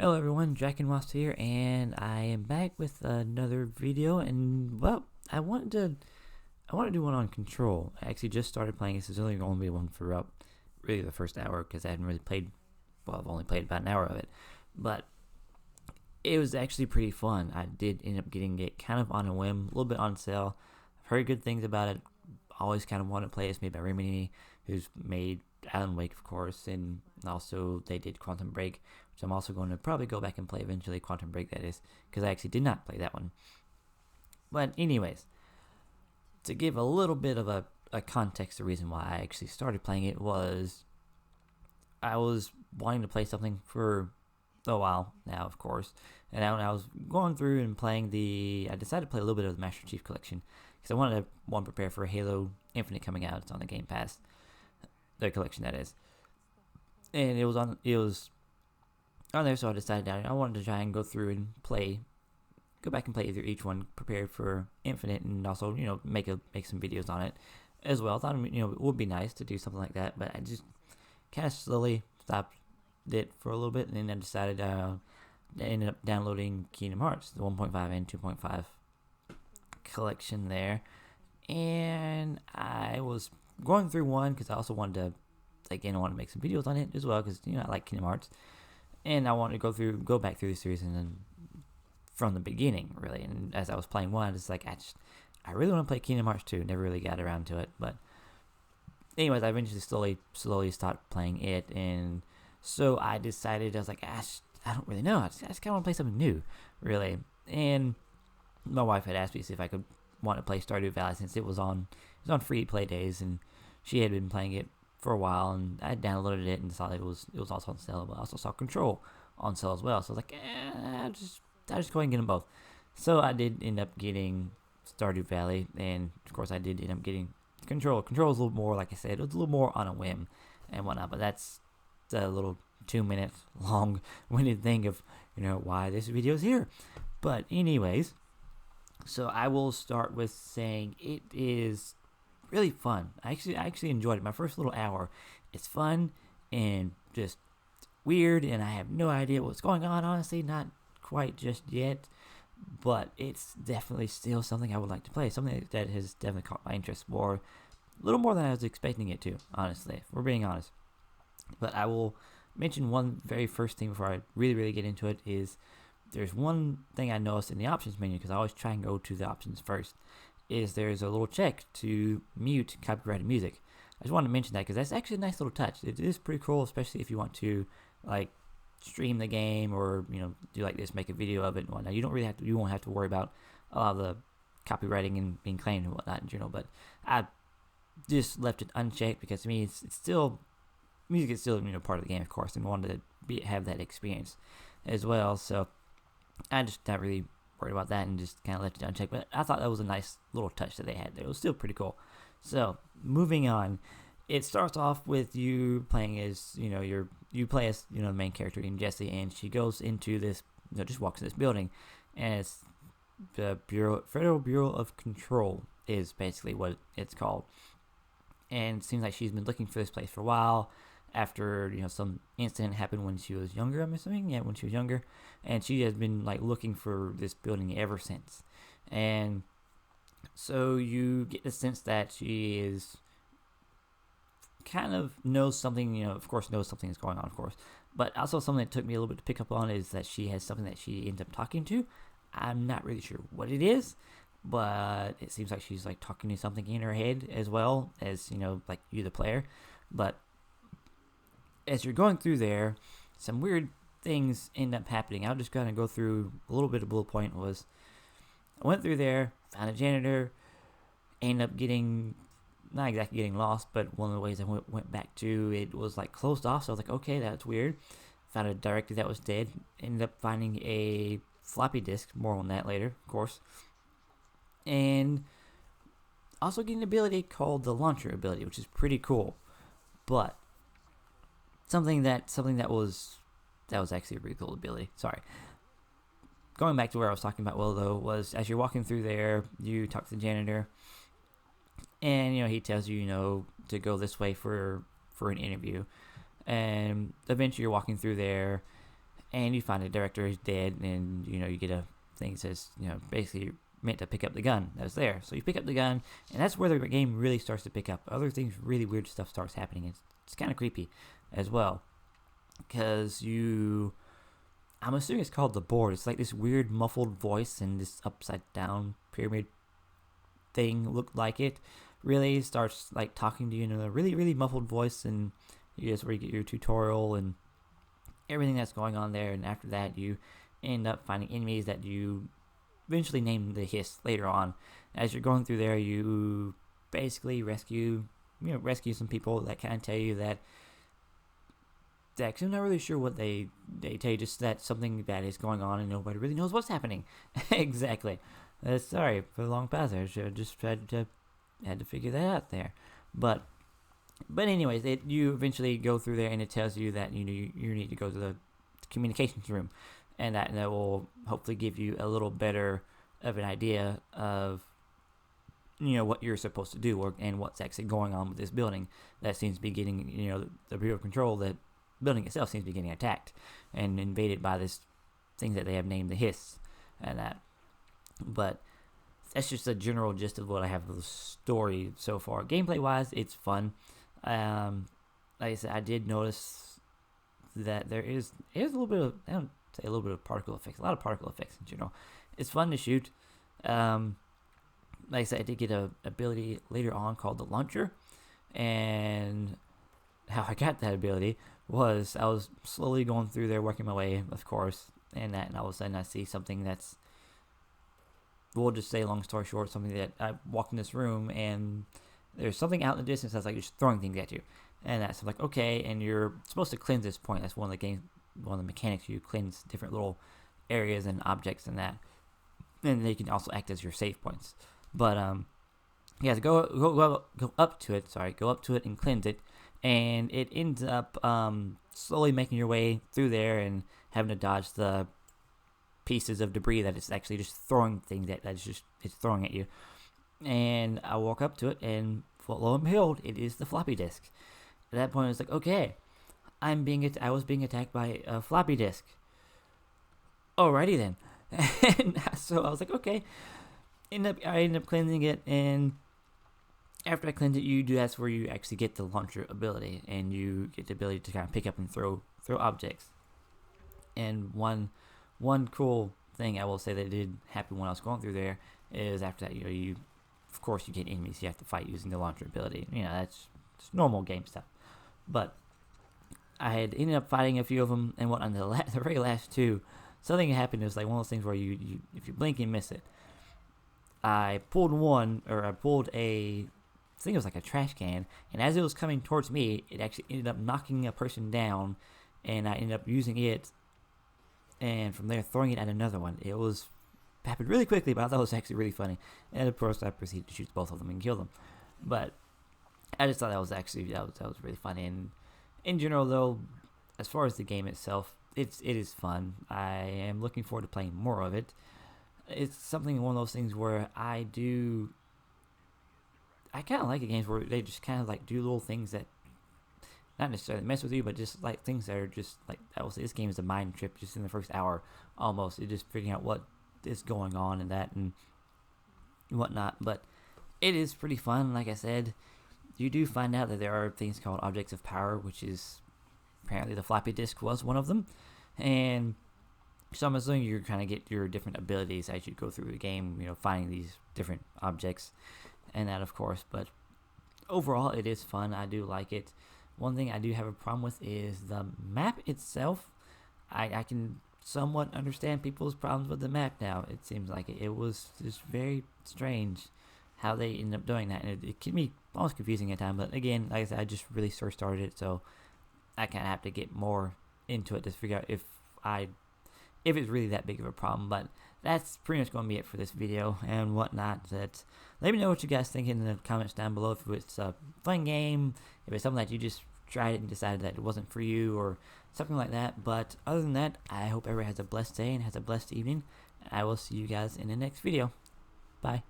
Hello everyone, Jack and Wasp here, and I am back with another video. And well, I want to do one on Control. I actually just started playing. This is only going to be one for really the first hour because I hadn't really played. Well, I've only played about an hour of it, but it was actually pretty fun. I did end up getting it kind of on a whim, a little bit on sale. I've heard good things about it. Always kind of wanted to play. It's made by Remedy, who's made Alan Wake, of course, and also they did Quantum Break, which I'm also going to probably go back and play eventually. Quantum Break, that is, because I actually did not play that one. But anyways, to give a little bit of a context, the reason why I actually started playing it was I was wanting to play something for a while now, of course, and when I was going through and playing I decided to play a little bit of the Master Chief Collection because I wanted to prepare for Halo Infinite coming out. It's on the Game Pass, the collection that is, and it was on there, so I decided I wanted to try and go through and go back and play either each one, prepared for Infinite, and also make some videos on it as well. I thought it would be nice to do something like that, but I just kind of slowly stopped it for a little bit, and then I decided I ended up downloading Kingdom Hearts, the 1.5 and 2.5 collection there, and I was going through one because I also wanted to make some videos on it as well because I like Kingdom Hearts, and I wanted to go back through the series and then from the beginning really. And as I was playing one, it's like I really want to play Kingdom Hearts 2. Never really got around to it, but anyways, I eventually slowly stopped playing it, and so I decided I was like, I don't really know. I just kind of want to play something new, really. And my wife had asked me if I could want to play Stardew Valley since it was on free play days, and she had been playing it for a while, and I downloaded it and saw it was also on sale. But I also saw Control on sale as well, so I was like, I'll just go ahead and get them both. So I did end up getting Stardew Valley, and of course I did end up getting Control. Control was a little more, like I said, it was a little more on a whim and whatnot. But that's a little 2-minute long winded thing of why this video is here. But anyways, so I will start with saying it is really fun. I actually enjoyed it. My first little hour, it's fun and just weird, and I have no idea what's going on. Honestly, not quite just yet, but it's definitely still something I would like to play. Something that has definitely caught my interest more, a little more than I was expecting it to. Honestly, if we're being honest. But I will mention one very first thing before I really get into it is there's one thing I noticed in the options menu, because I always try and go to the options first, is there's a little check to mute copyrighted music. I just wanted to mention that because that's actually a nice little touch. It is pretty cool, especially if you want to stream the game or do like this, make a video of it and whatnot. You won't have to worry about a lot of the copywriting and being claimed and whatnot in general. But I just left it unchecked because to me it's still music is still part of the game, of course, and wanted to have that experience as well. So I just not really worried about that and just kind of left it unchecked. But I thought that was a nice little touch that they had there. It was still pretty cool. So moving on, it starts off with you playing as you play as the main character in Jessie, and she goes into this just walks in this building, and it's the Federal Bureau of Control is basically what it's called. And it seems like she's been looking for this place for a while after some incident happened when she was younger. I'm assuming, when she was younger, and she has been looking for this building ever since. And so you get the sense that she is kind of knows something, of course knows something is going on, of course. But also something that took me a little bit to pick up on is that she has something that she ends up talking to. I'm not really sure what it is, but it seems like she's talking to something in her head as well as you the player. But as you're going through there, some weird things end up happening. I'll just kind of go through a little bit of bullet point. Was I went through there, found a janitor, ended up not exactly getting lost, but one of the ways I went back to, it was closed off, so I was like, okay, that's weird. Found a directory that was dead, ended up finding a floppy disk, more on that later, of course, and also getting an ability called the launcher ability, which is pretty cool. But something that was actually a really cool ability. Sorry. Going back to where I was talking about, though, was as you're walking through there, you talk to the janitor, and he tells you to go this way for an interview, and eventually you're walking through there, and you find the director is dead, and you get a thing that says basically meant to pick up the gun that was there. So you pick up the gun, and that's where the game really starts to pick up. Other things, really weird stuff starts happening. It's kind of creepy as well, because I'm assuming it's called the board. It's like this weird muffled voice, and this upside down pyramid thing looked like it. Really starts like talking to you in a really, really muffled voice, and that's where you get your tutorial and everything that's going on there. And after that, you end up finding enemies that you eventually name the Hiss later on. As you're going through there, you basically rescue some people that kind of tell you that I'm not really sure what they tell you, just that something bad is going on and nobody really knows what's happening. Exactly. Sorry for the long pause there. I should have just had to figure that out there. But anyways, you eventually go through there, and it tells you that you need to go to the communications room, and that will hopefully give you a little better of an idea of what you're supposed to do, and what's actually going on with this building that seems to be getting the Bureau of Control. That building itself seems to be getting attacked and invaded by this thing that they have named the Hiss, and that. But that's just a general gist of what I have of the story so far. Gameplay wise, it's fun. Like I said, I did notice that there is a little bit of, I don't say a little bit of particle effects, a lot of particle effects in general. It's fun to shoot. Like I said, I did get a ability later on called the Launcher, and how I got that ability was I was slowly going through there, working my way, of course, and all of a sudden I see something that's, we'll just say, long story short, something that I walked in this room, and there's something out in the distance that's like just throwing things at you, and that's like, okay, and you're supposed to cleanse this point. That's one of the mechanics. You cleanse different little areas and objects and that, and they can also act as your save points. But yeah, so go up to it. Sorry, go up to it and cleanse it, and it ends up slowly making your way through there and having to dodge the pieces of debris that it's actually just throwing things it's throwing at you. And I walk up to it, and lo and behold, it is the floppy disk. At that point, it's like, okay, I was being attacked by a floppy disk. Alrighty then. And so I was like, okay. I ended up cleansing it, and after I cleanse it, that's where you actually get the launcher ability, and you get the ability to kind of pick up and throw objects. And one cool thing I will say that did happen when I was going through there is after that, you of course you get enemies you have to fight using the launcher ability. That's normal game stuff. But I had ended up fighting a few of them, and on the very last two, something happened. It was like one of those things where you if you blink, you miss it. I pulled I think it was like a trash can, and as it was coming towards me, it actually ended up knocking a person down, and I ended up using it, and from there throwing it at another one. It happened really quickly, but I thought it was actually really funny. And of course, I proceeded to shoot both of them and kill them. But I just thought that was really funny. And in general, though, as far as the game itself, it is fun. I am looking forward to playing more of it. It's one of those things where I kind of like the games where they just kind of like do little things that not necessarily mess with you, but just like things that are just like, I will say this game is a mind trip just in the first hour almost. It's just figuring out what is going on and that and whatnot. But it is pretty fun. Like I said, you do find out that there are things called objects of power, which is apparently the floppy disk was one of them. And so I'm assuming you're kind of get your different abilities as you go through the game, finding these different objects and that, of course. But overall, it is fun. I do like it. One thing I do have a problem with is the map itself. I can somewhat understand people's problems with the map now. It seems like it was just very strange how they end up doing that, and it can be almost confusing at times. But again, like I said, I just really first started it, so I kind of have to get more into it to figure out if it's really that big of a problem. But that's pretty much going to be it for this video and whatnot. Let me know what you guys think in the comments down below. If it's a fun game, if it's something that you just tried it and decided that it wasn't for you or something like that. But other than that, I hope everyone has a blessed day and has a blessed evening. I will see you guys in the next video. Bye.